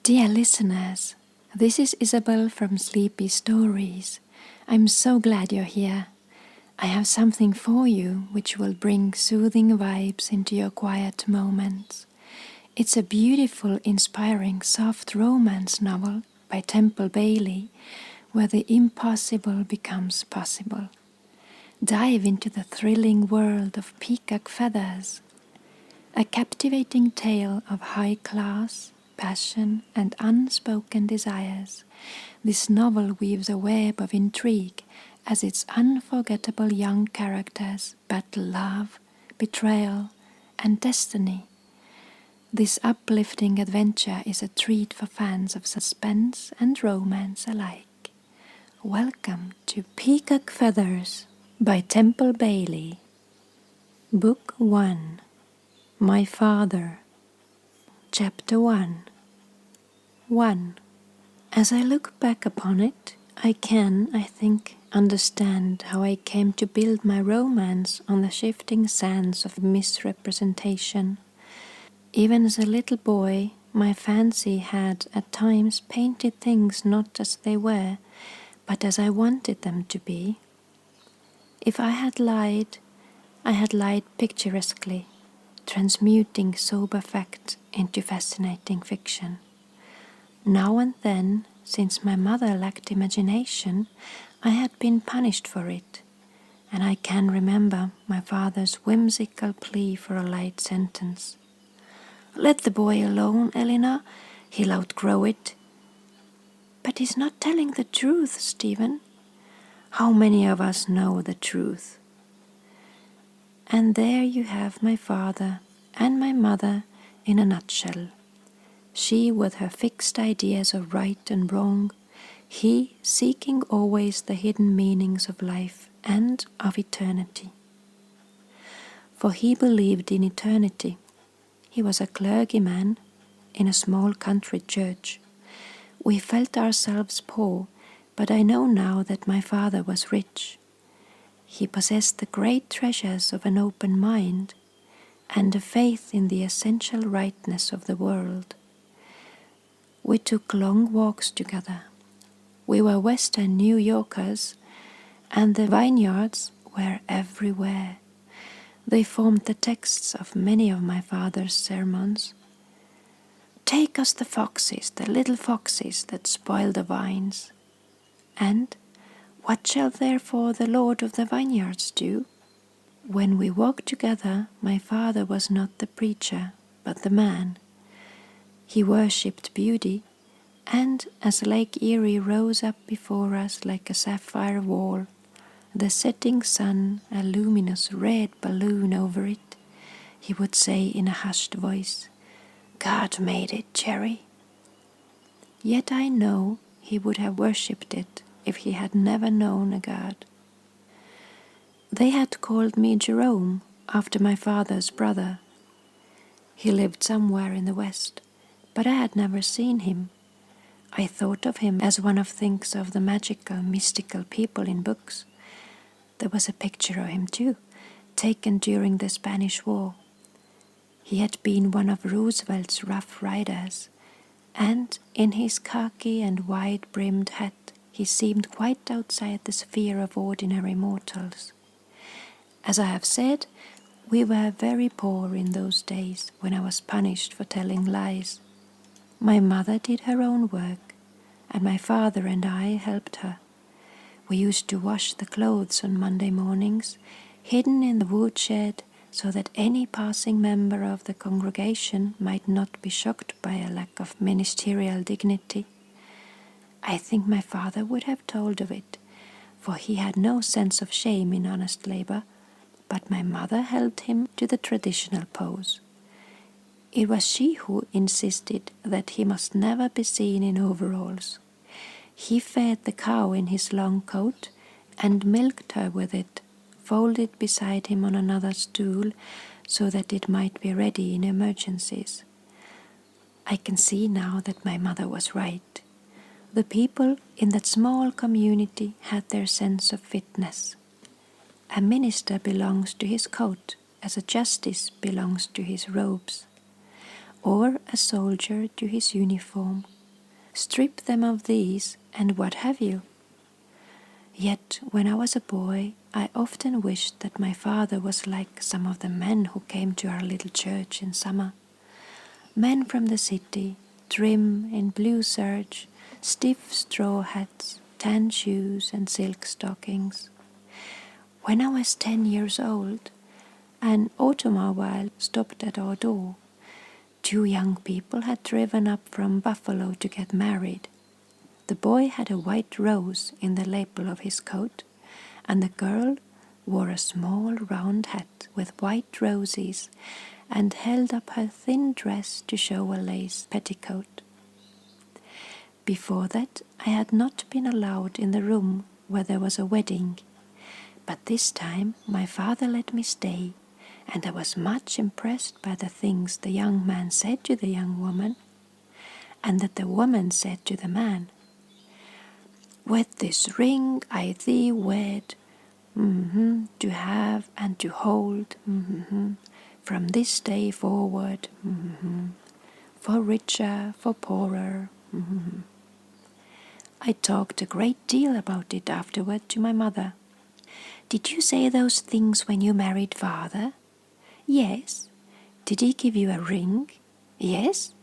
Dear listeners, this is Isabel from Sleepy Stories. I'm so glad you're here. I have something for you which will bring soothing vibes into your quiet moments. It's a beautiful, inspiring, soft romance novel by Temple Bailey, where the impossible becomes possible. Dive into the thrilling world of Peacock Feathers, a captivating tale of high class, passion, and unspoken desires. This novel weaves a web of intrigue as its unforgettable young characters battle love, betrayal, and destiny. This uplifting adventure is a treat for fans of suspense and romance alike. Welcome to Peacock Feathers by Temple Bailey. Book 1. My Father. Chapter 1. 1. As I look back upon it, I can, I think, understand how I came to build my romance on the shifting sands of misrepresentation. Even as a little boy, my fancy had at times painted things not as they were, but as I wanted them to be. If I had lied picturesquely, transmuting sober fact into fascinating fiction. Now and then, since my mother lacked imagination, I had been punished for it, and I can remember my father's whimsical plea for a light sentence. "Let the boy alone, Elena. He'll outgrow it." "But he's not telling the truth, Stephen." "How many of us know the truth?" And there you have my father and my mother in a nutshell. She with her fixed ideas of right and wrong, he seeking always the hidden meanings of life and of eternity. For he believed in eternity. He was a clergyman in a small country church. We felt ourselves poor, but I know now that my father was rich. He possessed the great treasures of an open mind and a faith in the essential rightness of the world. We took long walks together. We were Western New Yorkers, and the vineyards were everywhere. They formed the texts of many of my father's sermons. "Take us the foxes, the little foxes that spoil the vines." And "What shall therefore the Lord of the vineyards do?" When we walked together, my father was not the preacher, but the man. He worshipped beauty, and as Lake Erie rose up before us like a sapphire wall, the setting sun a luminous red balloon over it, he would say in a hushed voice, "God made it, Jerry." Yet I know he would have worshipped it if he had never known a God. They had called me Jerome after my father's brother. He lived somewhere in the West, but I had never seen him. I thought of him as one thinks of the magical, mystical people in books. There was a picture of him too, taken during the Spanish War. He had been one of Roosevelt's Rough Riders, and in his khaki and wide-brimmed hat he seemed quite outside the sphere of ordinary mortals. As I have said, we were very poor in those days when I was punished for telling lies. My mother did her own work, and my father and I helped her. We used to wash the clothes on Monday mornings, hidden in the woodshed, so that any passing member of the congregation might not be shocked by a lack of ministerial dignity. I think my father would have told of it, for he had no sense of shame in honest labor, but my mother held him to the traditional pose. It was she who insisted that he must never be seen in overalls. He fed the cow in his long coat and milked her with it, folded beside him on another stool so that it might be ready in emergencies. I can see now that my mother was right. The people in that small community had their sense of fitness. A minister belongs to his coat as a justice belongs to his robes, or a soldier to his uniform, strip them of these, and what have you? Yet when I was a boy, I often wished that my father was like some of the men who came to our little church in summer. Men from the city, trim in blue serge, stiff straw hats, tan shoes and silk stockings. When I was 10 years old, an automobile stopped at our door. 2 young people had driven up from Buffalo to get married. The boy had a white rose in the lapel of his coat, and the girl wore a small round hat with white roses and held up her thin dress to show a lace petticoat. Before that, I had not been allowed in the room where there was a wedding, but this time my father let me stay, and I was much impressed by the things the young man said to the young woman, and that the woman said to the man. With this ring I thee wed, to have and to hold, from this day forward, for richer, for poorer. I talked a great deal about it afterward to my mother. Did you say those things when you married father? Yes. Did he give you a ring? Yes.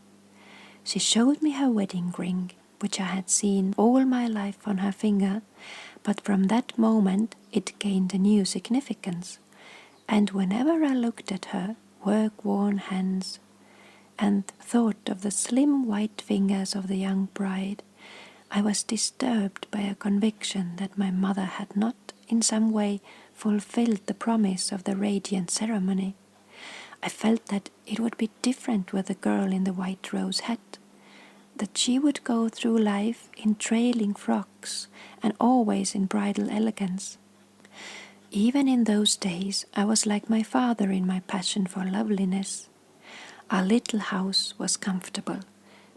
She showed me her wedding ring, which I had seen all my life on her finger, but from that moment it gained a new significance, and whenever I looked at her work-worn hands and thought of the slim white fingers of the young bride, I was disturbed by a conviction that my mother had not in some way fulfilled the promise of the radiant ceremony. I felt that it would be different with the girl in the white rose hat, that she would go through life in trailing frocks and always in bridal elegance. Even in those days I was like my father in my passion for loveliness. Our little house was comfortable,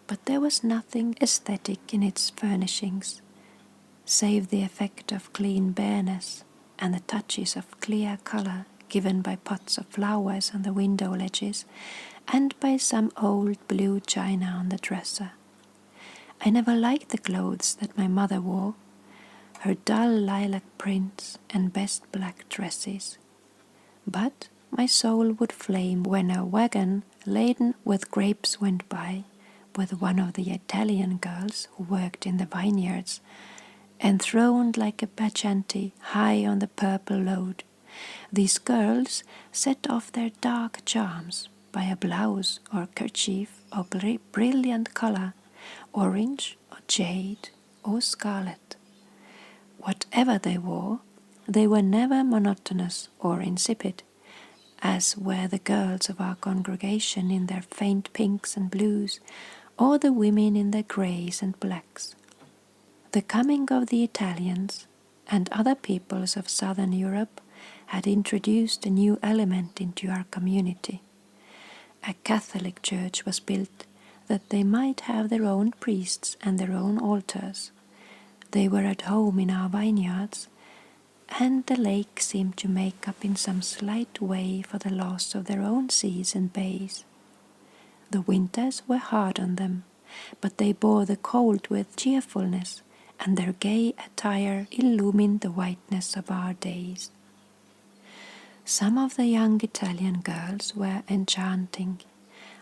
but there was nothing aesthetic in its furnishings, save the effect of clean bareness and the touches of clear color given by pots of flowers on the window ledges and by some old blue china on the dresser. I never liked the clothes that my mother wore, her dull lilac prints and best black dresses. But my soul would flame when a wagon laden with grapes went by, with one of the Italian girls who worked in the vineyards, enthroned like a bacchanti high on the purple load. These girls set off their dark charms by a blouse or kerchief of brilliant color, orange or jade or scarlet. Whatever they wore, they were never monotonous or insipid, as were the girls of our congregation in their faint pinks and blues, or the women in their greys and blacks. The coming of the Italians and other peoples of southern Europe had introduced a new element into our community. A Catholic church was built that they might have their own priests and their own altars. They were at home in our vineyards, and the lake seemed to make up in some slight way for the loss of their own seas and bays. The winters were hard on them, but they bore the cold with cheerfulness, and their gay attire illumined the whiteness of our days. Some of the young Italian girls were enchanting.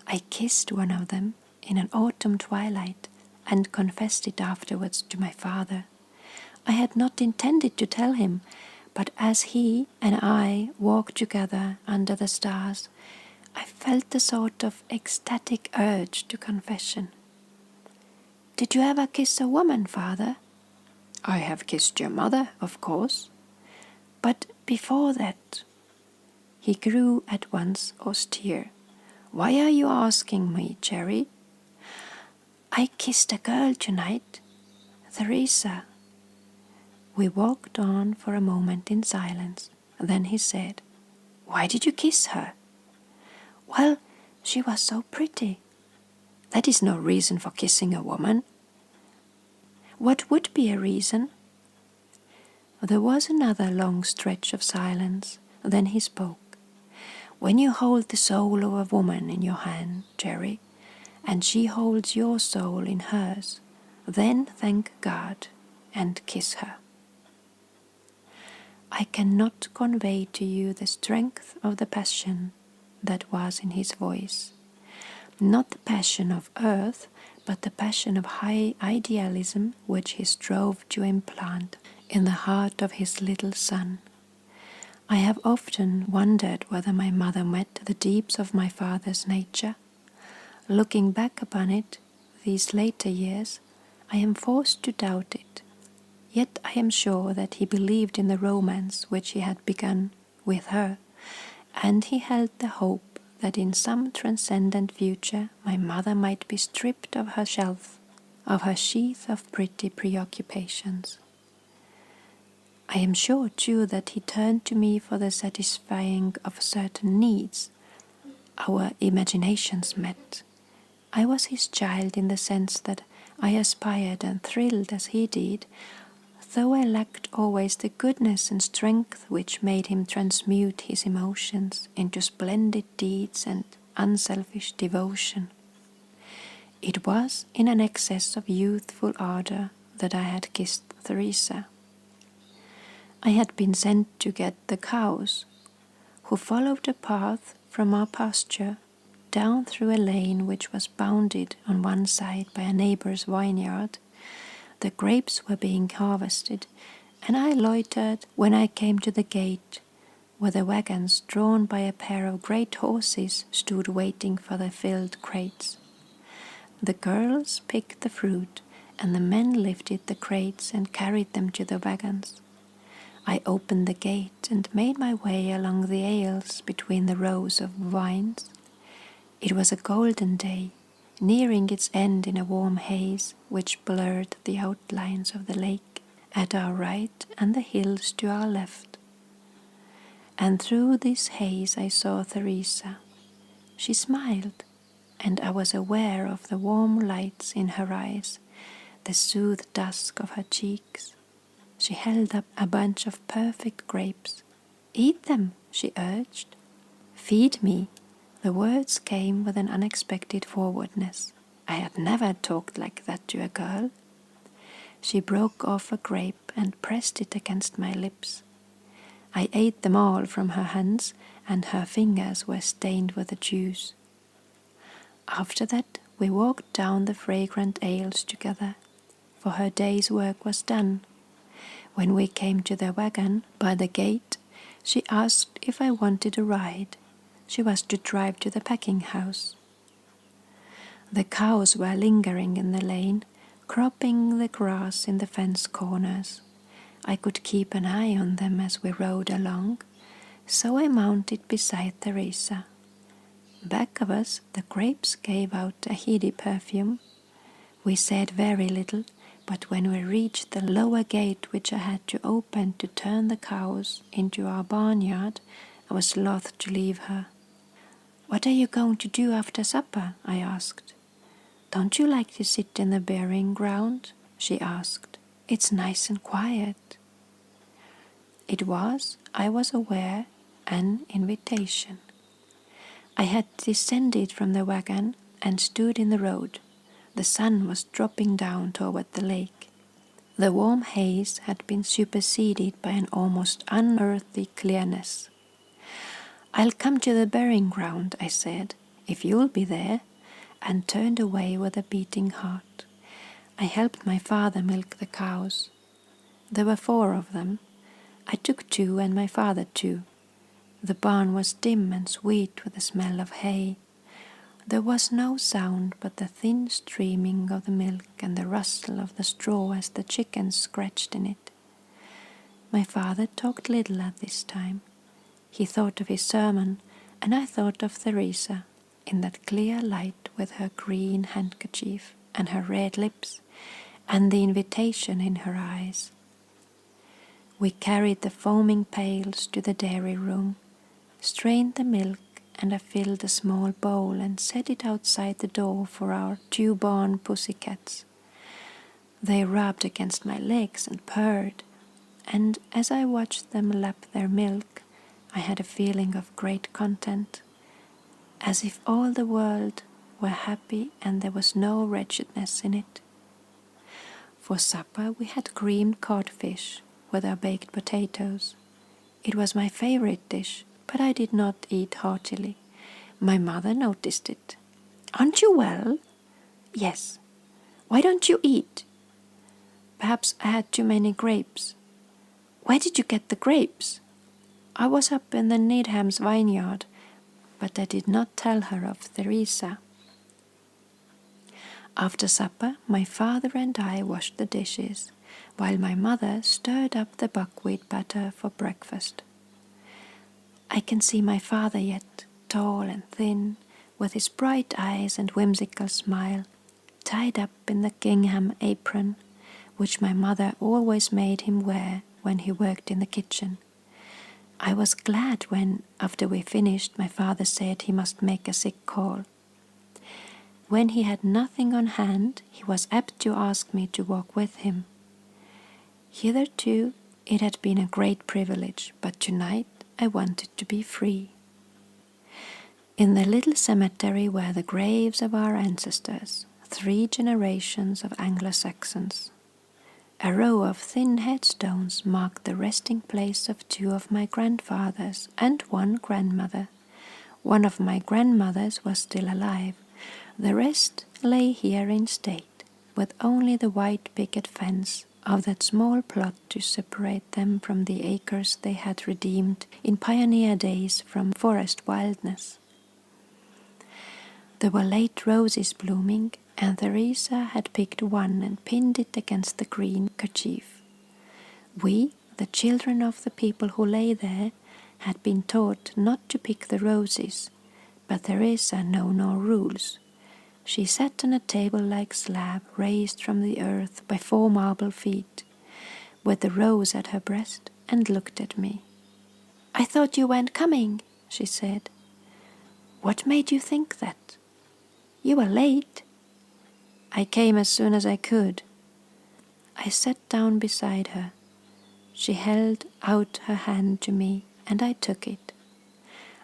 I kissed one of them in an autumn twilight and confessed it afterwards to my father. I had not intended to tell him, but as he and I walked together under the stars, I felt a sort of ecstatic urge to confession. Did you ever kiss a woman, father? I have kissed your mother, of course. But before that... He grew at once austere. Why are you asking me, Cherry? I kissed a girl tonight, Theresa. We walked on for a moment in silence. Then he said, Why did you kiss her? Well, she was so pretty. That is no reason for kissing a woman. What would be a reason? There was another long stretch of silence. Then he spoke. When you hold the soul of a woman in your hand, Jerry, and she holds your soul in hers, then thank God and kiss her. I cannot convey to you the strength of the passion that was in his voice. Not the passion of earth, but the passion of high idealism which he strove to implant in the heart of his little son. I have often wondered whether my mother met the deeps of my father's nature. Looking back upon it these later years, I am forced to doubt it. Yet I am sure that he believed in the romance which he had begun with her, and he held the hope that in some transcendent future my mother might be stripped of her shelf, of her sheath of pretty preoccupations. I am sure too that he turned to me for the satisfying of certain needs. Our imaginations met. I was his child in the sense that I aspired and thrilled as he did, though I lacked always the goodness and strength which made him transmute his emotions into splendid deeds and unselfish devotion. It was in an excess of youthful ardor that I had kissed Theresa. I had been sent to get the cows, who followed a path from our pasture down through a lane which was bounded on one side by a neighbor's vineyard. The grapes were being harvested, and I loitered when I came to the gate, where the wagons drawn by a pair of great horses stood waiting for the filled crates. The girls picked the fruit, and the men lifted the crates and carried them to the wagons. I opened the gate and made my way along the aisles between the rows of vines. It was a golden day, nearing its end in a warm haze which blurred the outlines of the lake at our right and the hills to our left. And through this haze I saw Theresa. She smiled, and I was aware of the warm lights in her eyes, the soothed dusk of her cheeks. She held up a bunch of perfect grapes. "Eat them," she urged. "Feed me." The words came with an unexpected forwardness. I had never talked like that to a girl. She broke off a grape and pressed it against my lips. I ate them all from her hands, and her fingers were stained with the juice. After that, we walked down the fragrant aisles together, for her day's work was done. When we came to the wagon by the gate, she asked if I wanted a ride. She was to drive to the packing house. The cows were lingering in the lane, cropping the grass in the fence corners. I could keep an eye on them as we rode along, so I mounted beside Theresa. Back of us, the grapes gave out a heady perfume. We said very little, but when we reached the lower gate which I had to open to turn the cows into our barnyard, I was loath to leave her. "What are you going to do after supper?" I asked. "Don't you like to sit in the burying ground?" she asked. "It's nice and quiet." It was, I was aware, an invitation. I had descended from the wagon and stood in the road. The sun was dropping down toward the lake. The warm haze had been superseded by an almost unearthly clearness. "I'll come to the burying ground," I said, "if you'll be there," and turned away with a beating heart. I helped my father milk the cows. There were 4 of them. I took 2 and my father 2. The barn was dim and sweet with the smell of hay. There was no sound but the thin streaming of the milk and the rustle of the straw as the chickens scratched in it. My father talked little at this time. He thought of his sermon, and I thought of Theresa in that clear light with her green handkerchief and her red lips and the invitation in her eyes. We carried the foaming pails to the dairy room, strained the milk, and I filled a small bowl and set it outside the door for our 2 barn pussycats. They rubbed against my legs and purred, and as I watched them lap their milk, I had a feeling of great content, as if all the world were happy and there was no wretchedness in it. For supper we had creamed codfish with our baked potatoes. It was my favorite dish, but I did not eat heartily. My mother noticed it. "Aren't you well?" "Yes." "Why don't you eat?" "Perhaps I had too many grapes." "Where did you get the grapes?" "I was up in the Needham's vineyard," but I did not tell her of Theresa. After supper, my father and I washed the dishes, while my mother stirred up the buckwheat batter for breakfast. I can see my father yet, tall and thin, with his bright eyes and whimsical smile, tied up in the gingham apron, which my mother always made him wear when he worked in the kitchen. I was glad when, after we finished, my father said he must make a sick call. When he had nothing on hand, he was apt to ask me to walk with him. Hitherto, it had been a great privilege, but tonight I wanted to be free. In the little cemetery were the graves of our ancestors, 3 generations of Anglo-Saxons. A row of thin headstones marked the resting place of 2 of my grandfathers and 1 grandmother. One of my grandmothers was still alive. The rest lay here in state, with only the white picket fence of that small plot to separate them from the acres they had redeemed in pioneer days from forest wildness. There were late roses blooming, and Theresa had picked one and pinned it against the green kerchief. We, the children of the people who lay there, had been taught not to pick the roses, but Theresa knew no rules. She sat on a table-like slab raised from the earth by 4 marble feet, with the rose at her breast, and looked at me. "I thought you weren't coming," she said. "What made you think that?" "You were late." "I came as soon as I could." I sat down beside her. She held out her hand to me, and I took it.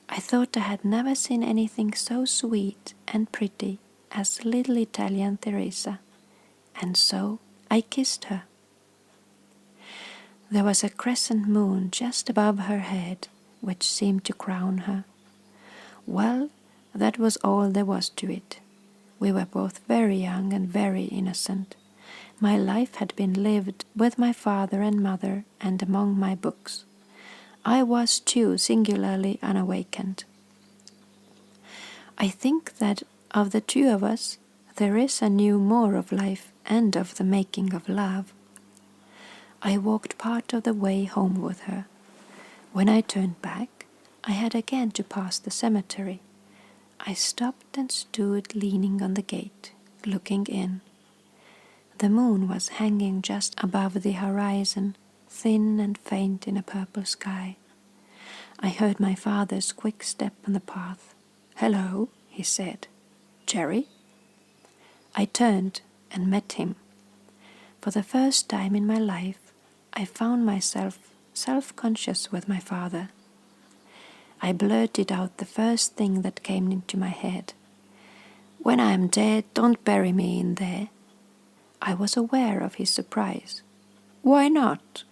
I thought I had never seen anything so sweet and pretty as little Italian Theresa, and so I kissed her. There was a crescent moon just above her head, which seemed to crown her. Well, that was all there was to it. We were both very young and very innocent. My life had been lived with my father and mother and among my books. I was too singularly unawakened. I think that of the 2 of us, Theresa knew more of life and of the making of love. I walked part of the way home with her. When I turned back, I had again to pass the cemetery. I stopped and stood leaning on the gate, looking in. The moon was hanging just above the horizon, thin and faint in a purple sky. I heard my father's quick step on the path. "Hello," he said. "Jerry?" I turned and met him. For the first time in my life, I found myself self-conscious with my father. I blurted out the first thing that came into my head. "When I am dead, don't bury me in there." I was aware of his surprise. "Why not?"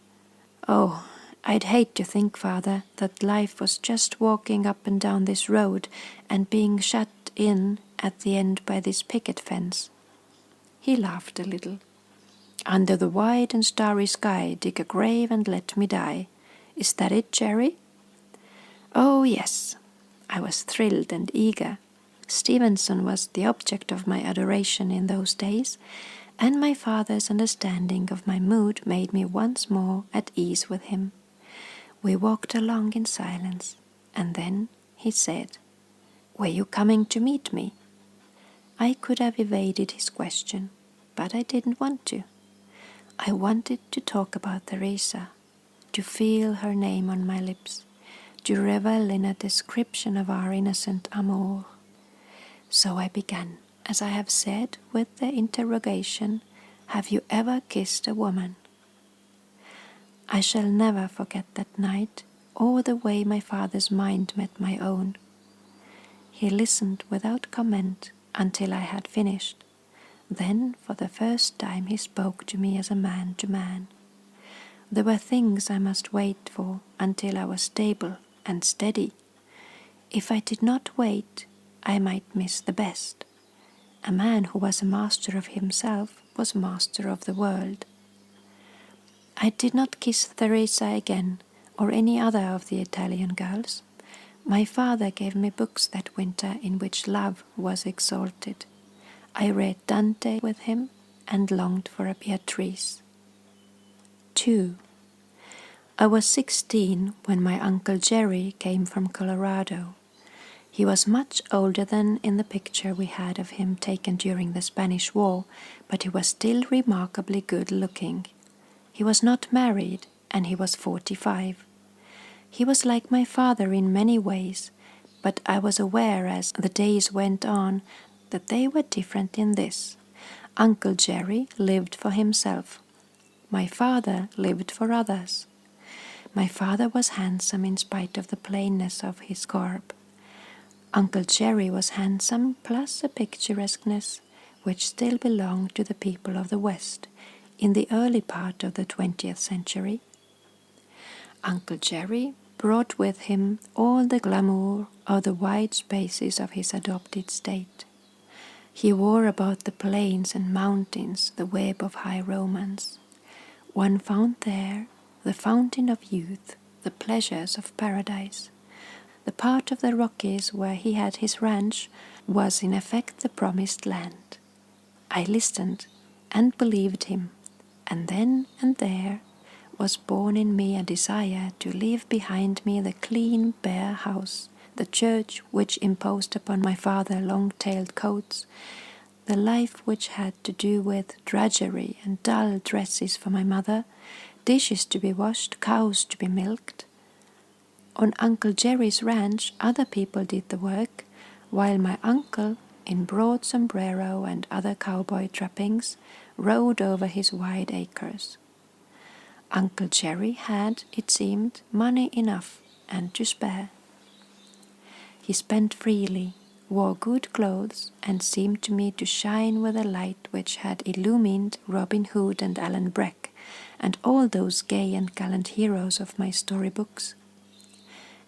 "Oh, I'd hate to think, Father, that life was just walking up and down this road and being shut in at the end by this picket fence." He laughed a little. "Under the wide and starry sky, dig a grave and let me die. Is that it, Jerry?" Oh, yes. I was thrilled and eager. Stevenson was the object of my adoration in those days, and my father's understanding of my mood made me once more at ease with him. We walked along in silence, and then he said, "Were you coming to meet me?" I could have evaded his question, but I didn't want to. I wanted to talk about Theresa, to feel her name on my lips, to revel in a description of our innocent amour. So I began, as I have said, with the interrogation, "Have you ever kissed a woman?" I shall never forget that night, or the way my father's mind met my own. He listened without comment until I had finished. Then for the first time he spoke to me as a man to man. There were things I must wait for until I was stable and steady. If I did not wait, I might miss the best. A man who was a master of himself was master of the world. I did not kiss Teresa again, or any other of the Italian girls. My father gave me books that winter in which love was exalted. I read Dante with him and longed for a Beatrice. 2. I was 16 when my Uncle Jerry came from Colorado. He was much older than in the picture we had of him taken during the Spanish War, but he was still remarkably good looking. He was not married, and he was 45. He was like my father in many ways, but I was aware as the days went on that they were different in this. Uncle Jerry lived for himself. My father lived for others. My father was handsome in spite of the plainness of his garb. Uncle Jerry was handsome plus a picturesqueness which still belonged to the people of the West in the early part of the 20th century. Uncle Jerry brought with him all the glamour of the wide spaces of his adopted state. He wore about the plains and mountains the web of high romance. One found there the fountain of youth, the pleasures of paradise. The part of the Rockies where he had his ranch was in effect the promised land. I listened and believed him, and then and there was born in me a desire to leave behind me the clean, bare house, the church which imposed upon my father long-tailed coats, the life which had to do with drudgery and dull dresses for my mother, dishes to be washed, cows to be milked. On Uncle Jerry's ranch other people did the work, while my uncle, in broad sombrero and other cowboy trappings, rode over his wide acres. Uncle Jerry had, it seemed, money enough and to spare. He spent freely, wore good clothes, and seemed to me to shine with a light which had illumined Robin Hood and Alan Breck, and all those gay and gallant heroes of my storybooks.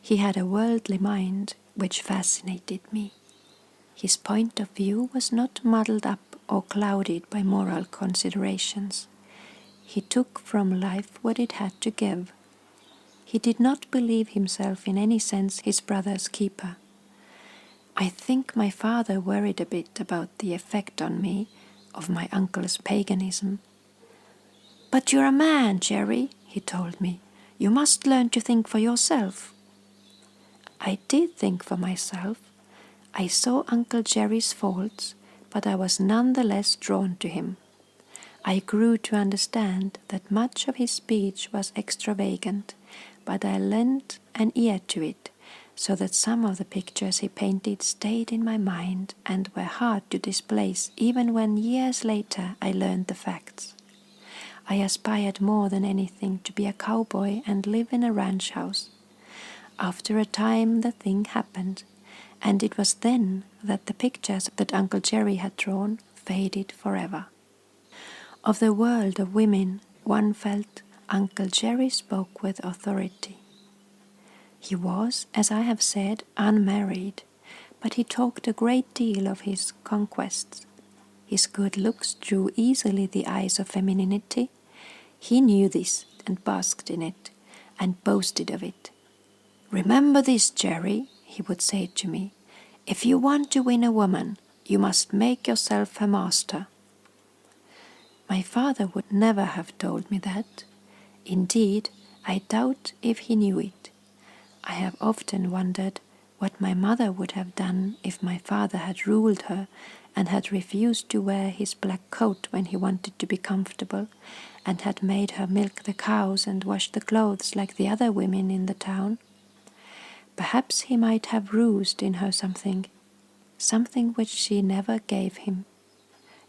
He had a worldly mind which fascinated me. His point of view was not muddled up or clouded by moral considerations. He took from life what it had to give. He did not believe himself in any sense his brother's keeper. I think my father worried a bit about the effect on me of my uncle's paganism. "But you're a man, Jerry," he told me. "You must learn to think for yourself." I did think for myself. I saw Uncle Jerry's faults, but I was none the less drawn to him. I grew to understand that much of his speech was extravagant, but I lent an ear to it, so that some of the pictures he painted stayed in my mind and were hard to displace even when years later I learned the facts. I aspired more than anything to be a cowboy and live in a ranch house. After a time the thing happened, and it was then that the pictures that Uncle Jerry had drawn faded forever. Of the world of women, one felt Uncle Jerry spoke with authority. He was, as I have said, unmarried, but he talked a great deal of his conquests. His good looks drew easily the eyes of femininity. He knew this and basked in it, and boasted of it. "Remember this, Jerry," he would say to me. "If you want to win a woman, you must make yourself her master." My father would never have told me that. Indeed, I doubt if he knew it. I have often wondered what my mother would have done if my father had ruled her and had refused to wear his black coat when he wanted to be comfortable, and had made her milk the cows and wash the clothes like the other women in the town. Perhaps he might have roused in her something which she never gave him.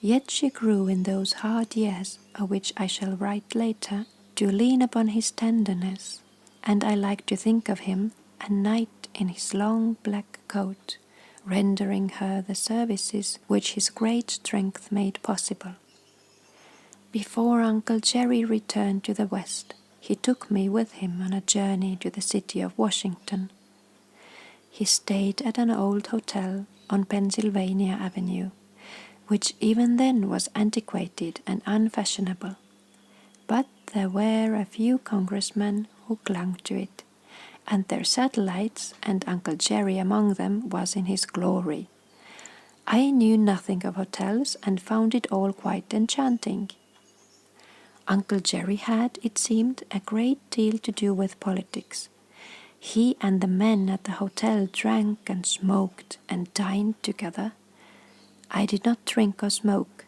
Yet she grew in those hard years, of which I shall write later, to lean upon his tenderness, and I like to think of him, a knight in his long black coat, rendering her the services which his great strength made possible. Before Uncle Jerry returned to the West, he took me with him on a journey to the city of Washington. He stayed at an old hotel on Pennsylvania Avenue, which even then was antiquated and unfashionable, but there were a few congressmen who clung to it, and their satellites, and Uncle Jerry among them, was in his glory. I knew nothing of hotels and found it all quite enchanting. Uncle Jerry had, it seemed, a great deal to do with politics. He and the men at the hotel drank and smoked and dined together. I did not drink or smoke,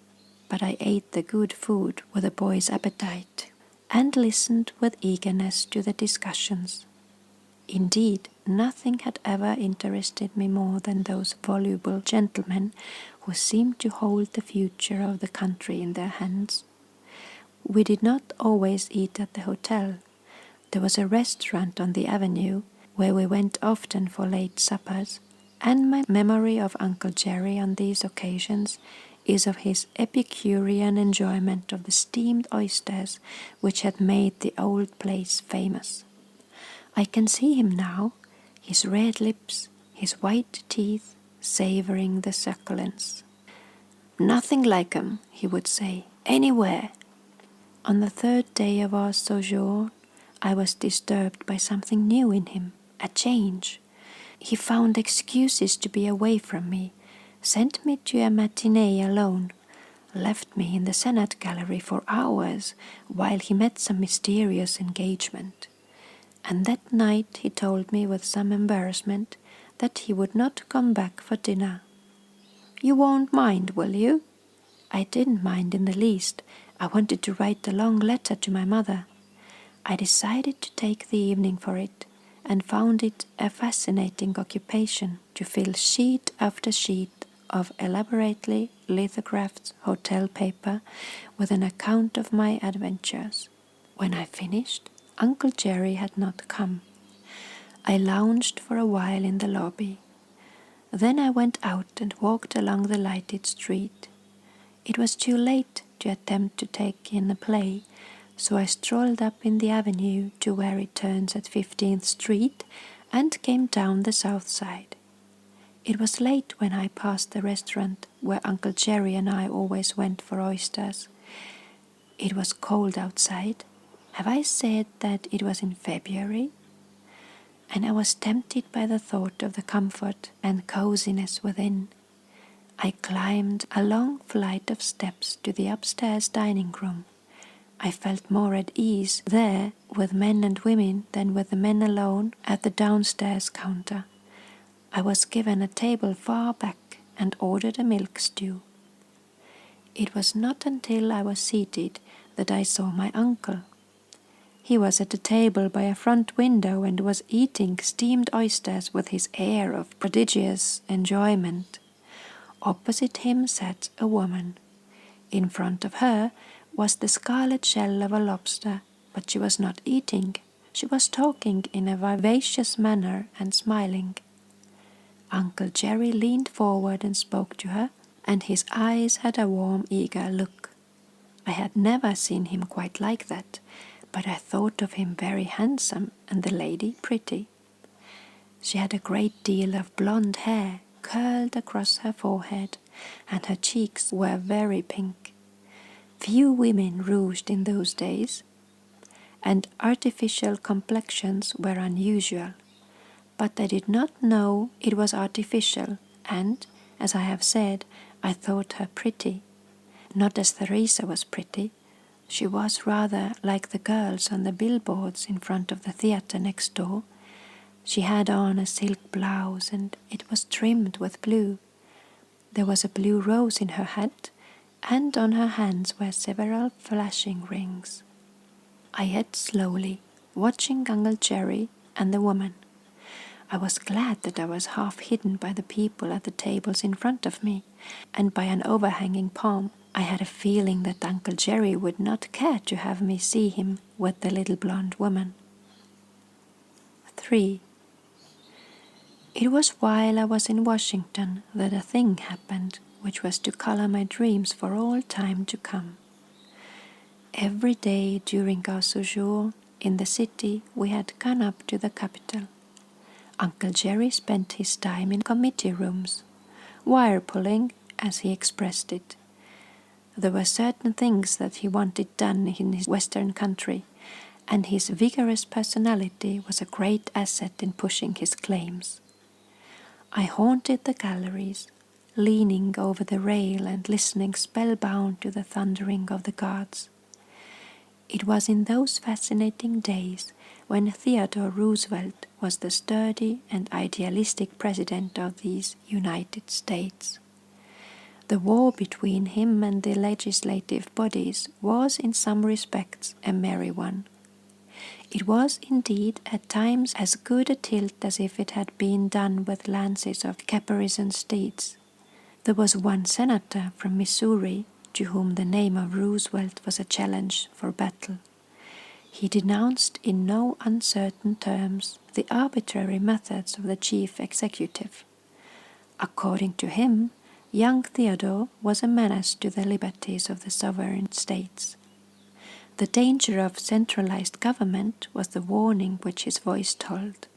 but I ate the good food with a boy's appetite and listened with eagerness to the discussions. Indeed, nothing had ever interested me more than those voluble gentlemen who seemed to hold the future of the country in their hands. We did not always eat at the hotel. There was a restaurant on the avenue where we went often for late suppers, and my memory of Uncle Jerry on these occasions is of his Epicurean enjoyment of the steamed oysters which had made the old place famous. I can see him now, his red lips, his white teeth, savoring the succulence. "Nothing like 'em," he would say, "anywhere." On the third day of our sojourn, I was disturbed by something new in him, a change. He found excuses to be away from me, sent me to a matinee alone, left me in the Senate Gallery for hours while he met some mysterious engagement. And that night he told me with some embarrassment that he would not come back for dinner. "You won't mind, will you?" I didn't mind in the least. I wanted to write a long letter to my mother. I decided to take the evening for it, and found it a fascinating occupation to fill sheet after sheet of elaborately lithographed hotel paper with an account of my adventures. When I finished, Uncle Jerry had not come. I lounged for a while in the lobby. Then I went out and walked along the lighted street. It was too late to attempt to take in a play, so I strolled up in the avenue to where it turns at 15th Street and came down the south side. It was late when I passed the restaurant where Uncle Jerry and I always went for oysters. It was cold outside. Have I said that it was in February? And I was tempted by the thought of the comfort and coziness within. I climbed a long flight of steps to the upstairs dining room. I felt more at ease there with men and women than with the men alone at the downstairs counter. I was given a table far back and ordered a milk stew. It was not until I was seated that I saw my uncle. He was at a table by a front window and was eating steamed oysters with his air of prodigious enjoyment. Opposite him sat a woman. In front of her was the scarlet shell of a lobster, but she was not eating. She was talking in a vivacious manner and smiling. Uncle Jerry leaned forward and spoke to her, and his eyes had a warm, eager look. I had never seen him quite like that, but I thought of him very handsome and the lady pretty. She had a great deal of blonde hair curled across her forehead, and her cheeks were very pink. Few women rouged in those days, and artificial complexions were unusual. But I did not know it was artificial, and, as I have said, I thought her pretty. Not as Theresa was pretty. She was rather like the girls on the billboards in front of the theater next door. She had on a silk blouse, and it was trimmed with blue. There was a blue rose in her hat, and on her hands were several flashing rings. I ate slowly, watching Uncle Jerry and the woman. I was glad that I was half hidden by the people at the tables in front of me, and by an overhanging palm. I had a feeling that Uncle Jerry would not care to have me see him with the little blonde woman. 3. It was while I was in Washington that a thing happened which was to color my dreams for all time to come. Every day during our sojourn in the city we had gone up to the Capitol. Uncle Jerry spent his time in committee rooms, wire pulling, as he expressed it. There were certain things that he wanted done in his western country, and his vigorous personality was a great asset in pushing his claims. I haunted the galleries, leaning over the rail and listening spellbound to the thundering of the guards. It was in those fascinating days when Theodore Roosevelt was the sturdy and idealistic president of these United States. The war between him and the legislative bodies was in some respects a merry one. It was indeed at times as good a tilt as if it had been done with lances of caparisoned steeds. There was one senator from Missouri to whom the name of Roosevelt was a challenge for battle. He denounced in no uncertain terms the arbitrary methods of the chief executive. According to him, young Theodore was a menace to the liberties of the sovereign states. The danger of centralized government was the warning which his voice told.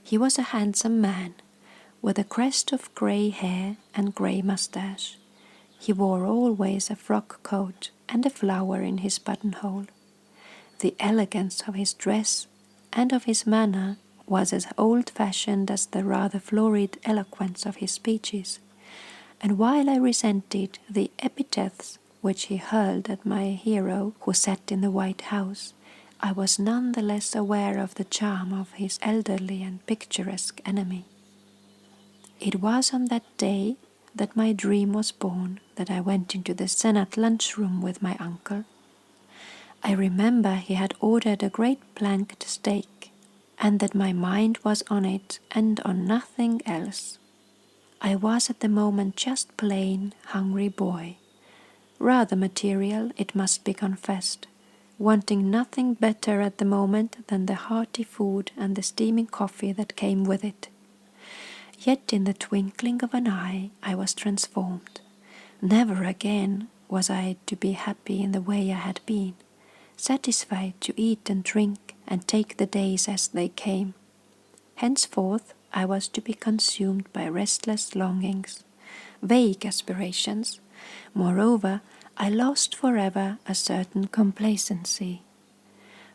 He was a handsome man, with a crest of grey hair and grey moustache. He wore always a frock coat and a flower in his buttonhole. The elegance of his dress and of his manner was as old-fashioned as the rather florid eloquence of his speeches, and while I resented the epithets which he hurled at my hero who sat in the White House, I was none the less aware of the charm of his elderly and picturesque enemy. It was on that day that my dream was born that I went into the Senate lunchroom with my uncle. I remember he had ordered a great planked steak, and that my mind was on it and on nothing else. I was at the moment just plain hungry boy, rather material, it must be confessed, wanting nothing better at the moment than the hearty food and the steaming coffee that came with it. Yet in the twinkling of an eye I was transformed. Never again was I to be happy in the way I had been, satisfied to eat and drink and take the days as they came. Henceforth I was to be consumed by restless longings, vague aspirations. Moreover, I lost forever a certain complacency.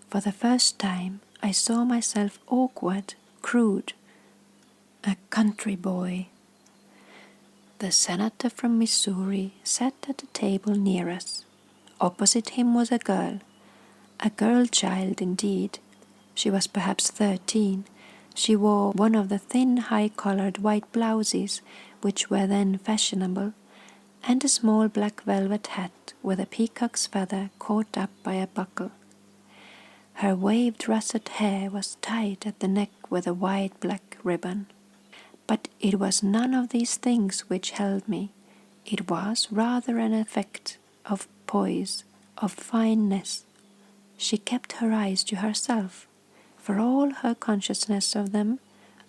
For the first time I saw myself awkward, crude, a country boy. The senator from Missouri sat at a table near us. Opposite him was a girl child indeed. She was perhaps 13. She wore one of the thin, high-collared white blouses which were then fashionable, and a small black velvet hat with a peacock's feather caught up by a buckle. Her waved russet hair was tied at the neck with a wide black ribbon. But it was none of these things which held me. It was rather an effect of poise, of fineness. She kept her eyes to herself. For all her consciousness of them,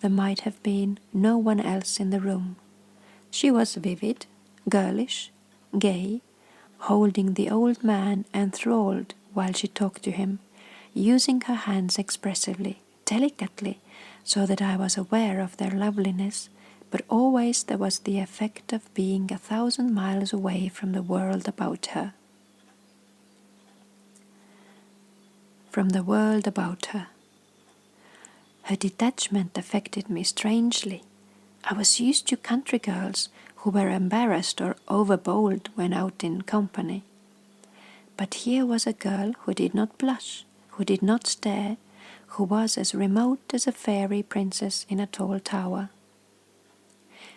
there might have been no one else in the room. She was vivid, girlish, gay, holding the old man enthralled while she talked to him, using her hands expressively, delicately, so that I was aware of their loveliness, but always there was the effect of being 1,000 miles away from the world about her. From the world about her. Her detachment affected me strangely. I was used to country girls who were embarrassed or overbold when out in company. But here was a girl who did not blush, who did not stare, who was as remote as a fairy princess in a tall tower.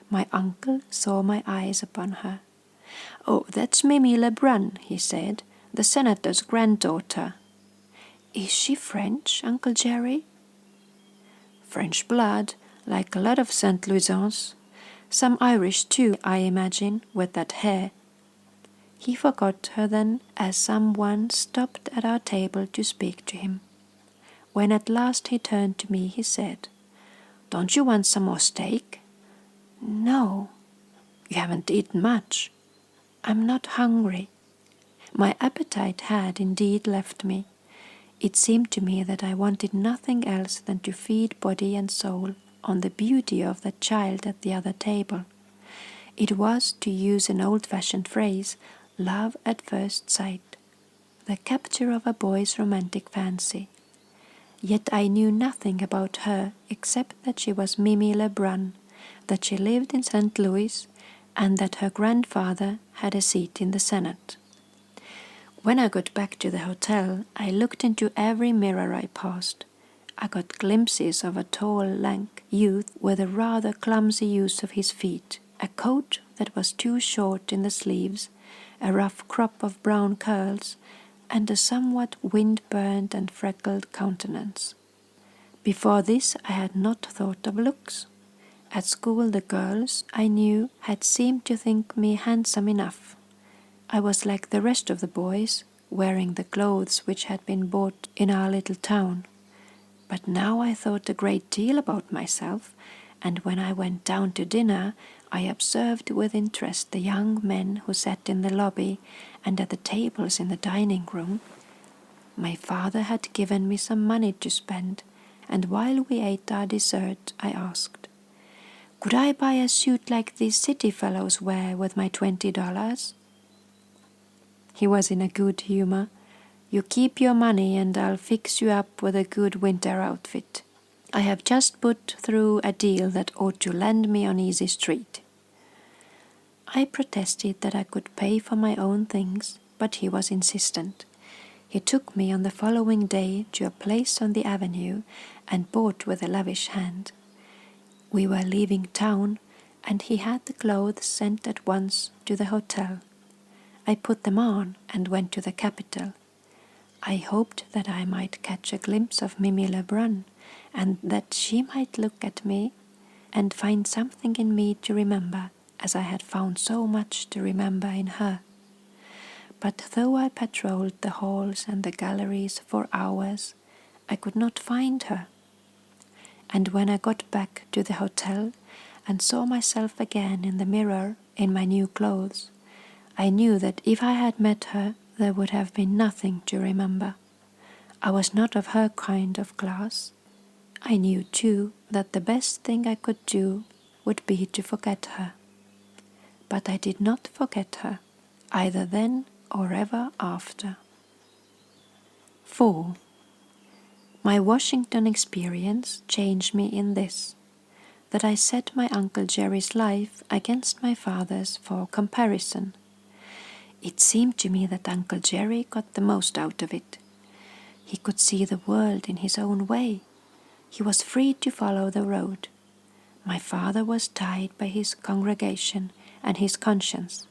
My uncle saw my eyes upon her. "Oh, that's Mimi Lebrun," he said, "the senator's granddaughter." "Is she French, Uncle Jerry?" "French blood, like a lot of St. Louisans. Some Irish too, I imagine, with that hair." He forgot her then, as someone stopped at our table to speak to him. When at last he turned to me, he said, Don't you want some more steak? No. You haven't eaten much. I'm not hungry. My appetite had indeed left me. It seemed to me that I wanted nothing else than to feed body and soul on the beauty of that child at the other table. It was, to use an old-fashioned phrase, love at first sight, the capture of a boy's romantic fancy. Yet I knew nothing about her except that she was Mimi Lebrun, that she lived in St. Louis, and that her grandfather had a seat in the Senate. When I got back to the hotel, I looked into every mirror I passed. I got glimpses of a tall, lank youth with a rather clumsy use of his feet, a coat that was too short in the sleeves, a rough crop of brown curls, and a somewhat wind-burned and freckled countenance. Before this I had not thought of looks. At school the girls, I knew, had seemed to think me handsome enough. I was like the rest of the boys, wearing the clothes which had been bought in our little town. But now I thought a great deal about myself, and when I went down to dinner, I observed with interest the young men who sat in the lobby and at the tables in the dining room. My father had given me some money to spend, and while we ate our dessert, I asked, "Could I buy a suit like these city fellows wear with my $20? He was in a good humor. "You keep your money and I'll fix you up with a good winter outfit. I have just put through a deal that ought to land me on Easy Street." I protested that I could pay for my own things, but he was insistent. He took me on the following day to a place on the avenue and bought with a lavish hand. We were leaving town, and he had the clothes sent at once to the hotel. I put them on and went to the Capitol. I hoped that I might catch a glimpse of Mimi Lebrun, and that she might look at me and find something in me to remember, as I had found so much to remember in her. But though I patrolled the halls and the galleries for hours, I could not find her. And when I got back to the hotel and saw myself again in the mirror in my new clothes, I knew that if I had met her, there would have been nothing to remember. I was not of her kind of class. I knew, too, that the best thing I could do would be to forget her. But I did not forget her, either then or ever after. 4. My Washington experience changed me in this, that I set my Uncle Jerry's life against my father's for comparison. It seemed to me that Uncle Jerry got the most out of it. He could see the world in his own way. He was free to follow the road. My father was tied by his congregation and his conscience.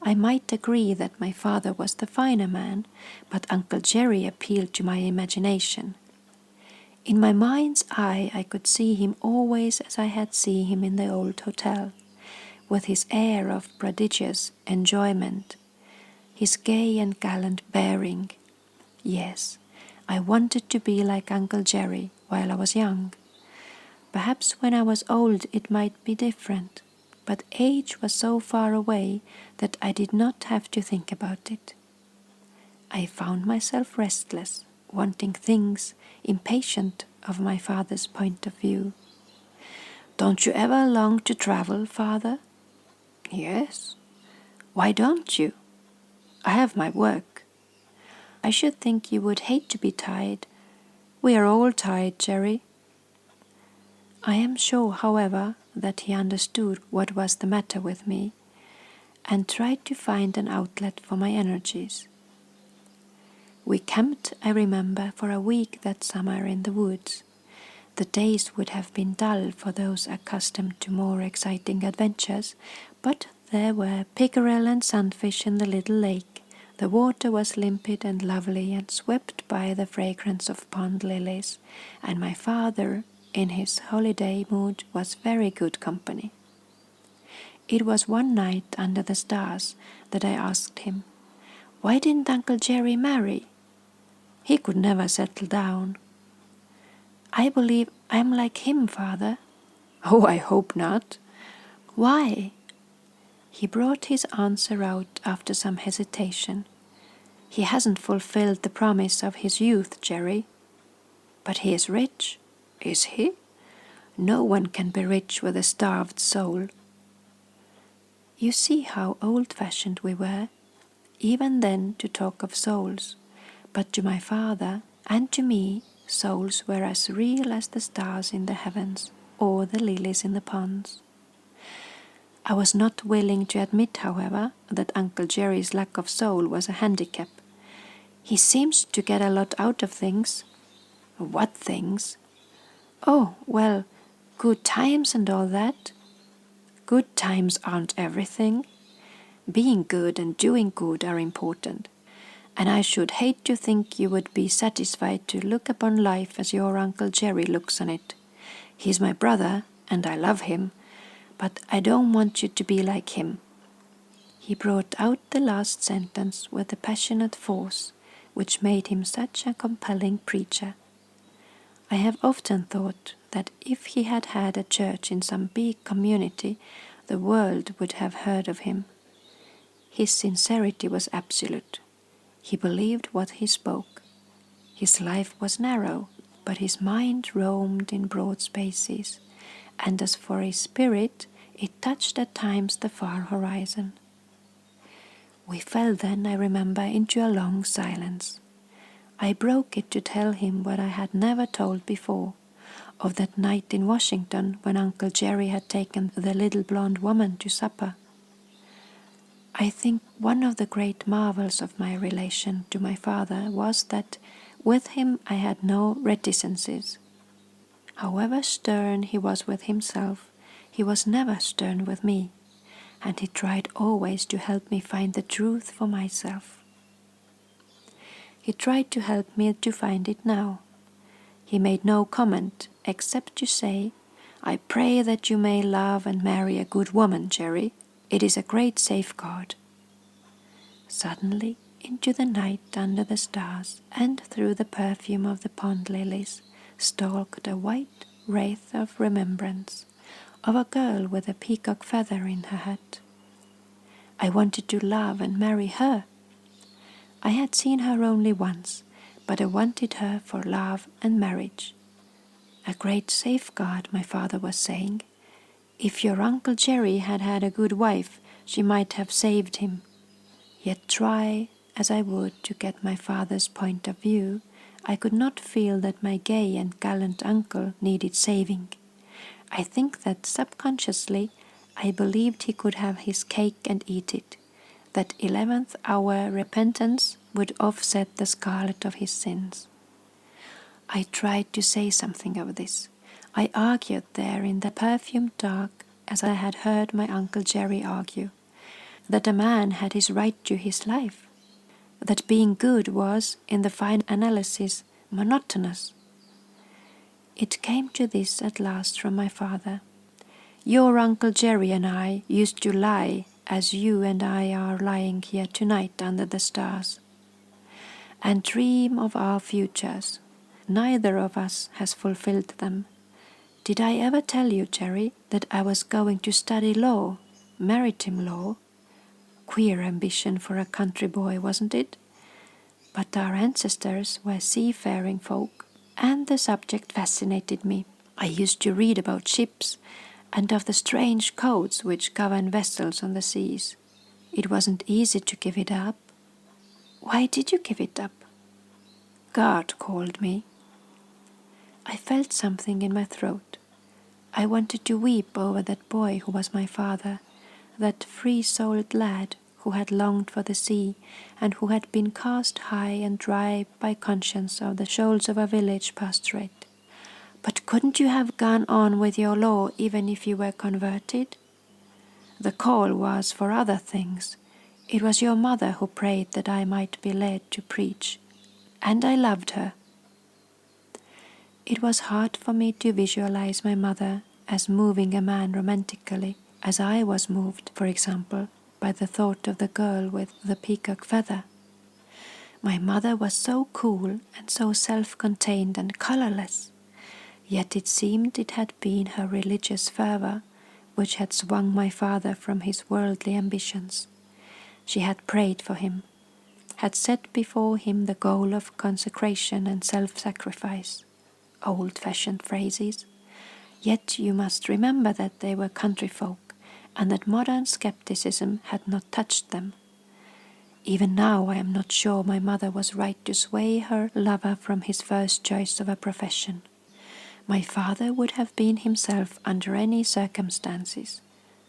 I might agree that my father was the finer man, but Uncle Jerry appealed to my imagination. In my mind's eye I could see him always as I had seen him in the old hotel, with his air of prodigious enjoyment, his gay and gallant bearing. Yes, I wanted to be like Uncle Jerry while I was young. Perhaps when I was old it might be different, but age was so far away that I did not have to think about it. I found myself restless, wanting things, impatient of my father's point of view. "Don't you ever long to travel, Father?" "Yes." "Why don't you?" "I have my work." "I should think you would hate to be tied." "We are all tied, Jerry." I am sure, however, that he understood what was the matter with me, and tried to find an outlet for my energies. We camped, I remember, for a week that summer in the woods. The days would have been dull for those accustomed to more exciting adventures, but there were pickerel and sunfish in the little lake. The water was limpid and lovely and swept by the fragrance of pond lilies, and my father, in his holiday mood, was very good company. It was one night under the stars that I asked him, "Why didn't Uncle Jerry marry? He could never settle down." "I believe I am like him, Father," Oh, I hope not. Why? He brought his answer out after some hesitation. He hasn't fulfilled the promise of his youth, Jerry. But he is rich. Is he? No one can be rich with a starved soul. You see how old-fashioned we were, even then, to talk of souls. But to my father and to me, souls were as real as the stars in the heavens or the lilies in the ponds. I was not willing to admit, however, that Uncle Jerry's lack of soul was a handicap. He seems to get a lot out of things. What things? Oh, well, good times and all that. Good times aren't everything. Being good and doing good are important. And I should hate to think you would be satisfied to look upon life as your Uncle Jerry looks on it. He's my brother, and I love him, but I don't want you to be like him. He brought out the last sentence with a passionate force, which made him such a compelling preacher. I have often thought that if he had had a church in some big community, the world would have heard of him. His sincerity was absolute. He believed what he spoke. His life was narrow, but his mind roamed in broad spaces, and as for his spirit, it touched at times the far horizon. We fell then, I remember, into a long silence. I broke it to tell him what I had never told before, of that night in Washington when Uncle Jerry had taken the little blonde woman to supper. I think one of the great marvels of my relation to my father was that with him I had no reticences. However stern he was with himself, he was never stern with me, and he tried always to help me find the truth for myself. He tried to help me to find it now. He made no comment except to say, "I pray that you may love and marry a good woman, Jerry. It is a great safeguard." Suddenly, into the night under the stars and through the perfume of the pond lilies, stalked a white wraith of remembrance, of a girl with a peacock feather in her hat. I wanted to love and marry her. I had seen her only once, but I wanted her for love and marriage. A great safeguard, my father was saying. If your Uncle Jerry had had a good wife, she might have saved him. Yet try as I would to get my father's point of view, I could not feel that my gay and gallant uncle needed saving. I think that subconsciously I believed he could have his cake and eat it, that 11th hour repentance would offset the scarlet of his sins. I tried to say something of this. I argued there in the perfumed dark as I had heard my Uncle Jerry argue, that a man had his right to his life, that being good was, in the fine analysis, monotonous. It came to this at last from my father. Your Uncle Jerry and I used to lie as you and I are lying here tonight under the stars, and dream of our futures. Neither of us has fulfilled them. Did I ever tell you, Jerry, that I was going to study law, maritime law? Queer ambition for a country boy, wasn't it? But our ancestors were seafaring folk, and the subject fascinated me. I used to read about ships and of the strange codes which govern vessels on the seas. It wasn't easy to give it up. Why did you give it up? God called me. I felt something in my throat. I wanted to weep over that boy who was my father, that free-souled lad who had longed for the sea and who had been cast high and dry by conscience of the shoals of a village pastorate. But couldn't you have gone on with your law even if you were converted? The call was for other things. It was your mother who prayed that I might be led to preach, and I loved her. It was hard for me to visualize my mother as moving a man romantically, as I was moved, for example, by the thought of the girl with the peacock feather. My mother was so cool and so self-contained and colorless. Yet it seemed it had been her religious fervour which had swung my father from his worldly ambitions. She had prayed for him, had set before him the goal of consecration and self-sacrifice, old-fashioned phrases. Yet you must remember that they were country folk, and that modern skepticism had not touched them. Even now I am not sure my mother was right to sway her lover from his first choice of a profession. My father would have been himself under any circumstances,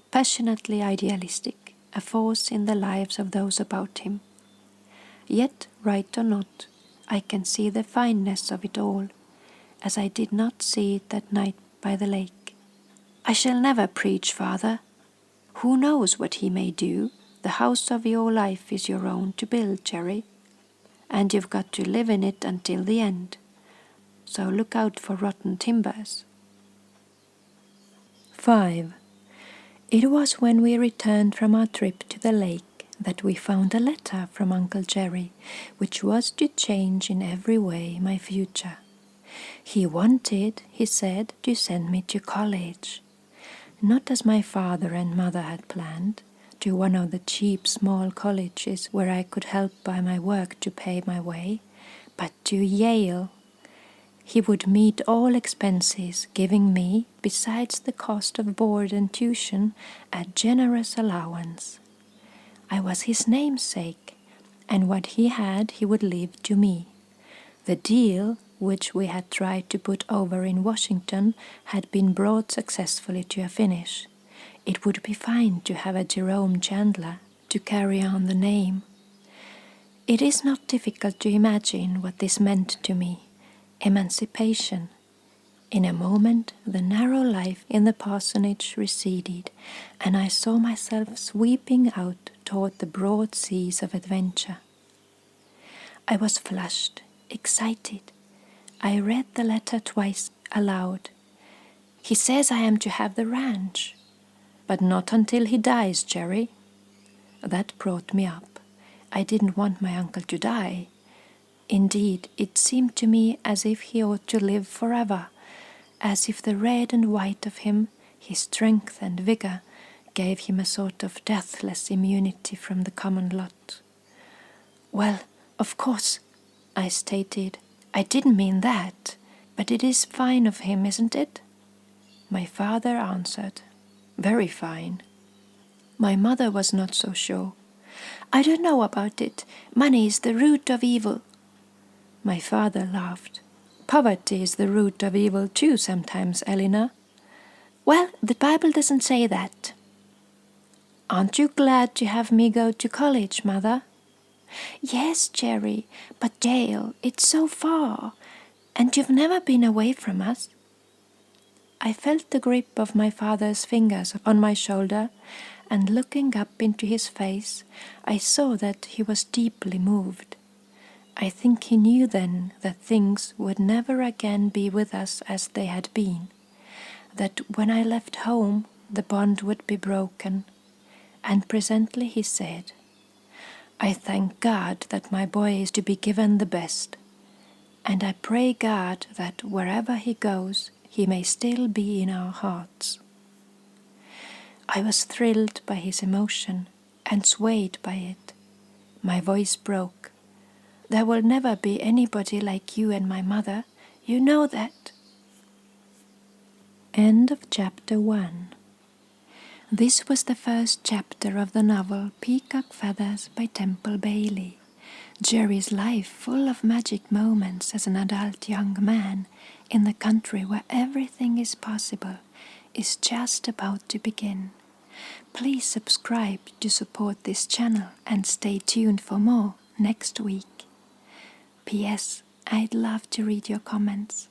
passionately idealistic, a force in the lives of those about him. Yet, right or not, I can see the fineness of it all, as I did not see it that night by the lake. I shall never preach, Father. Who knows what he may do? The house of your life is your own to build, Jerry, and you've got to live in it until the end. So look out for rotten timbers. 5. It was when we returned from our trip to the lake that we found a letter from Uncle Jerry, which was to change in every way my future. He wanted, he said, to send me to college. Not as my father and mother had planned, to one of the cheap small colleges where I could help by my work to pay my way, but to Yale. He would meet all expenses, giving me, besides the cost of board and tuition, a generous allowance. I was his namesake, and what he had he would leave to me. The deal, which we had tried to put over in Washington, had been brought successfully to a finish. It would be fine to have a Jerome Chandler to carry on the name. It is not difficult to imagine what this meant to me. Emancipation. In a moment the narrow life in the parsonage receded, and I saw myself sweeping out toward the broad seas of adventure. I was flushed, excited. I read the letter twice aloud. He says I am to have the ranch. But not until he dies, Jerry. That brought me up. I didn't want my uncle to die. Indeed, it seemed to me as if he ought to live forever, as if the red and white of him, his strength and vigor, gave him a sort of deathless immunity from the common lot. Well, of course, I stated, I didn't mean that, but it is fine of him, isn't it? My father answered, very fine. My mother was not so sure. I don't know about it. Money is the root of evil. My father laughed. Poverty is the root of evil too sometimes, Elena. Well, the Bible doesn't say that. Aren't you glad to have me go to college, Mother? Yes, Jerry, but Yale, it's so far, and you've never been away from us. I felt the grip of my father's fingers on my shoulder, and looking up into his face, I saw that he was deeply moved. I think he knew then that things would never again be with us as they had been, that when I left home the bond would be broken, and presently he said, I thank God that my boy is to be given the best, and I pray God that wherever he goes, he may still be in our hearts. I was thrilled by his emotion and swayed by it. My voice broke. There will never be anybody like you and my mother. You know that. End of chapter 1. This was the first chapter of the novel Peacock Feathers by Temple Bailey. Jerry's life full of magic moments as an adult young man in the country where everything is possible is just about to begin. Please subscribe to support this channel and stay tuned for more next week. P.S. I'd love to read your comments.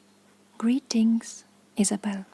Greetings, Isabel.